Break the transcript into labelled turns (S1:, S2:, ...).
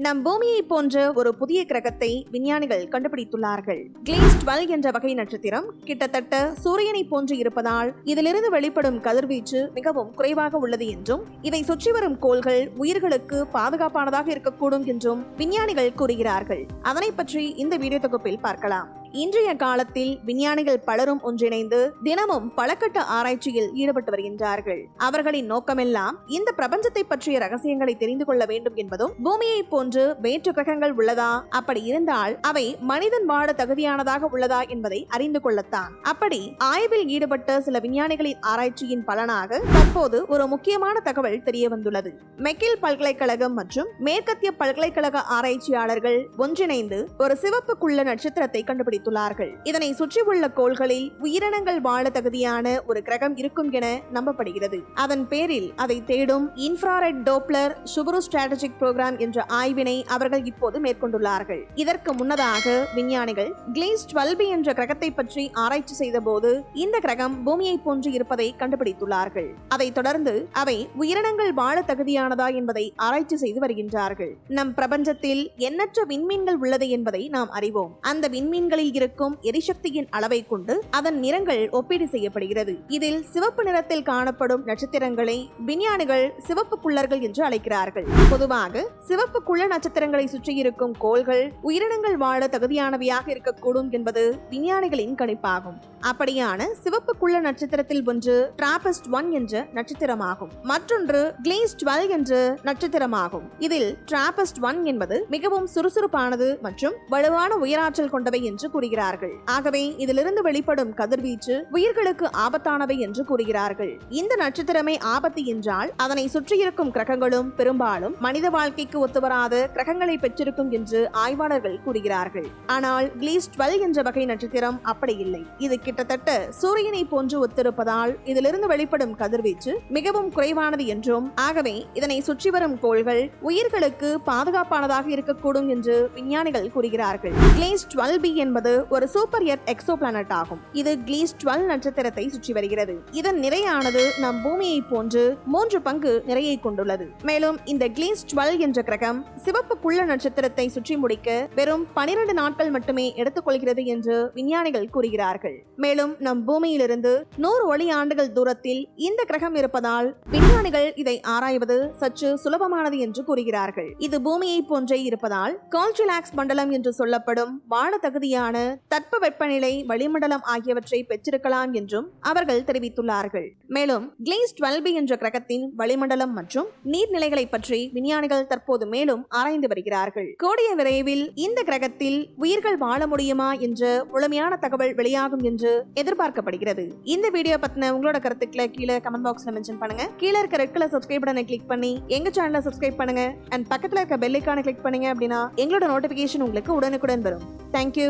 S1: நம் பூமியை போன்ற ஒரு புதிய கிரகத்தை விஞ்ஞானிகள் கண்டுபிடித்துள்ளார்கள். கிளேஸ் 12 என்ற வகை நட்சத்திரம் கிட்டத்தட்ட சூரியனை போன்று இருப்பதால் இதிலிருந்து வெளிப்படும் கதிர்வீச்சு மிகவும் குறைவாக உள்ளது என்றும் இதை சுற்றி வரும் கோள்கள் உயிர்களுக்கு பாதுகாப்பானதாக இருக்கக்கூடும் என்றும் விஞ்ஞானிகள் கூறுகிறார்கள். அதனை பற்றி இந்த வீடியோ தொகுப்பில் பார்க்கலாம். இன்றைய காலத்தில் விஞ்ஞானிகள் பலரும் ஒன்றிணைந்து தினமும் பலகட்ட ஆராய்ச்சியில் ஈடுபட்டு வருகின்றார்கள். அவர்களின் நோக்கமெல்லாம் இந்த பிரபஞ்சத்தை பற்றிய ரகசியங்களை தெரிந்து கொள்ள வேண்டும் என்பதும், பூமியை போன்று வேற்று கிரகங்கள் உள்ளதா, அப்படி இருந்தால் அவை மனிதன் வாழ தகுதியானதாக உள்ளதா என்பதை அறிந்து கொள்ளத்தான். அப்படி ஆய்வில் ஈடுபட்ட சில விஞ்ஞானிகளின் ஆராய்ச்சியின் பலனாக தற்போது ஒரு முக்கியமான தகவல் தெரிய வந்துள்ளது. மெக்கில் பல்கலைக்கழகம் மற்றும் மேற்கத்திய பல்கலைக்கழக ஆராய்ச்சியாளர்கள் ஒன்றிணைந்து ஒரு சிவப்பு குள்ள நட்சத்திரத்தை கண்டுபிடித்தார்கள். இதனை சுற்றியுள்ள கோள்களில் உயிரினங்கள் வாழ தகுதியான ஒரு கிரகம் இருக்கும் என நம்பப்படுகிறது. அதன் பேரில் அதை தேடும் இன்ஃப்ராரெட் டோப்ளர் சுபரு ஸ்ட்ராட்டஜிக் புரோகிராம் என்ற ஆய்வினை அவர்கள் இப்போது மேற்கொண்டுள்ளார்கள். இதற்கு முன்னதாக விஞ்ஞானிகள் கிளேஸ் 12 என்ற கிரகத்தை பற்றி ஆராய்ச்சி செய்த போது இந்த கிரகம் பூமியை போன்று இருப்பதை கண்டுபிடித்துள்ளார்கள். அதைத் தொடர்ந்து அவை உயிரினங்கள் வாழ தகுதியானதா என்பதை ஆராய்ச்சி செய்து வருகின்றார்கள். நம் பிரபஞ்சத்தில் எண்ணற்ற விண்மீன்கள் உள்ளது என்பதை நாம் அறிவோம். அந்த விண்மீன்களில் இருக்கும் எரிசக்தியின் அளவை கொண்டு அதன் நிறங்கள் ஒப்பீடு செய்யப்படுகிறது. இதில் சிவப்பு நிறத்தில் காணப்படும் நட்சத்திரங்களை விஞ்ஞானிகள் சிவப்பு குள்ளர்கள் என்று அழைக்கிறார்கள். பொதுவாக சிவப்பு குள்ள நட்சத்திரங்களை சுற்றி இருக்கும் கோள்கள் உயிரினங்கள் வாழ தகுதியானவையாக இருக்கக்கூடும் என்பது விஞ்ஞானிகளின் கணிப்பாகும். அப்படியான சிவப்பு குள்ள நட்சத்திரத்தில் ஒன்று டிராபிஸ்ட் 1 என்ற நட்சத்திரமாகும். மற்றொன்று கிளேஸ் 12 என்ற நட்சத்திரமாகும். இதில் டிராபிஸ்ட் 1 என்பது மிகவும் சுறுசுறுப்பானது மற்றும் வலுவான உயராற்றல் கொண்டவை என்று கூறுகிறார்கள். ஆகவே இதிலிருந்து வெளிப்படும் கதிர்வீச்சு உயிர்களுக்கு ஆபத்தானவை என்று கூறுகிறார்கள். இந்த நட்சத்திரமே ஆபத்து என்றால் அதனை சுற்றியிருக்கும் கிரகங்களும் பெரும்பாலும் மனித வாழ்க்கைக்கு ஒத்துவராத கிரகங்களை பெற்றிருக்கும் என்று ஆய்வாளர்கள் கூறுகிறார்கள். ஆனால் கிளேஸ் 12 என்ற வகை நட்சத்திரம் அப்படி இல்லை. இது கிட்டத்தட்ட சூரியனை போன்று ஒத்திருப்பதால் இதிலிருந்து வெளிப்படும் கதிர்வீச்சு மிகவும் குறைவானது என்றும், ஆகவே இதனை சுற்றி வரும் கோள்கள் உயிர்களுக்கு பாதுகாப்பானதாக இருக்கக்கூடும் என்று விஞ்ஞானிகள் கூறுகிறார்கள். கிளேஸ் 12b என்பது ஒரு சூப்பர் எர்த் எக்ஸோ பிளானட் ஆகும். இது கிளேஸ் 12 நட்சத்திரத்தை சுற்றி வருகிறது. இதன் நிறையானது நம் பூமியை போன்று 3 பங்கு நிறையை கொண்டுள்ளது. மேலும் இந்த கிளேஸ் 12 என்ற கிரகம் சிவப்பு குள்ள நட்சத்திரத்தை சுற்றி முடிக்க வெறும் 12 நாட்கள் மட்டுமே எடுத்துக்கொள்கிறது என்று விஞ்ஞானிகள் கூறுகிறார்கள். மேலும் நம் பூமியிலிருந்து 100 ஒளி ஆண்டுகள் தூரத்தில் இந்த கிரகம் இருப்பதால் விஞ்ஞானிகள் இதை ஆராய்வது சற்று சுலபமானது என்று கூறுகிறார்கள். இது பூமியை போன்றே இருப்பதால் கால்ட்ரிலாக்ஸ் மண்டலம் என்று சொல்லப்படும் வாழ தகுதியான தட்பவெப்பநிலை, வளிமண்டலம் ஆகியவற்றை பெற்றிருக்கலாம் என்றும் அவர்கள் தெரிவித்துள்ளார்கள். மேலும் கிளேஸ் 12b என்ற கிரகத்தின் வளிமண்டலம் மற்றும் நீர்நிலைகளை பற்றி விஞ்ஞானிகள் தற்போது மேலும் ஆராய்ந்து வருகிறார்கள். கூடிய விரைவில் இந்த கிரகத்தில் உயிர்கள் வாழ முடியுமா என்ற முழுமையான தகவல் வெளியாகும் என்று எதிர்பார்க்கப்படுகிறது. இந்த வீடியோ பத்தின உங்களோட கருத்துக்களை கீழே கமெண்ட் பாக்ஸ்ல மென்ஷன் பண்ணுங்க. கீழே இருக்க ரெட் கலர் சப்ஸ்கிரைப் பட்டனை கிளிக் பண்ணி எங்க சேனலை சப்ஸ்கிரைப் பண்ணுங்க. அண்ட் பக்கத்துல இருக்க பெல் ஐகானை கிளிக் பண்ணீங்க அப்படின்னா எங்களோட நோட்டிபிகேஷன் உங்களுக்கு உடனுக்குடன் வரும். தேங்க்யூ.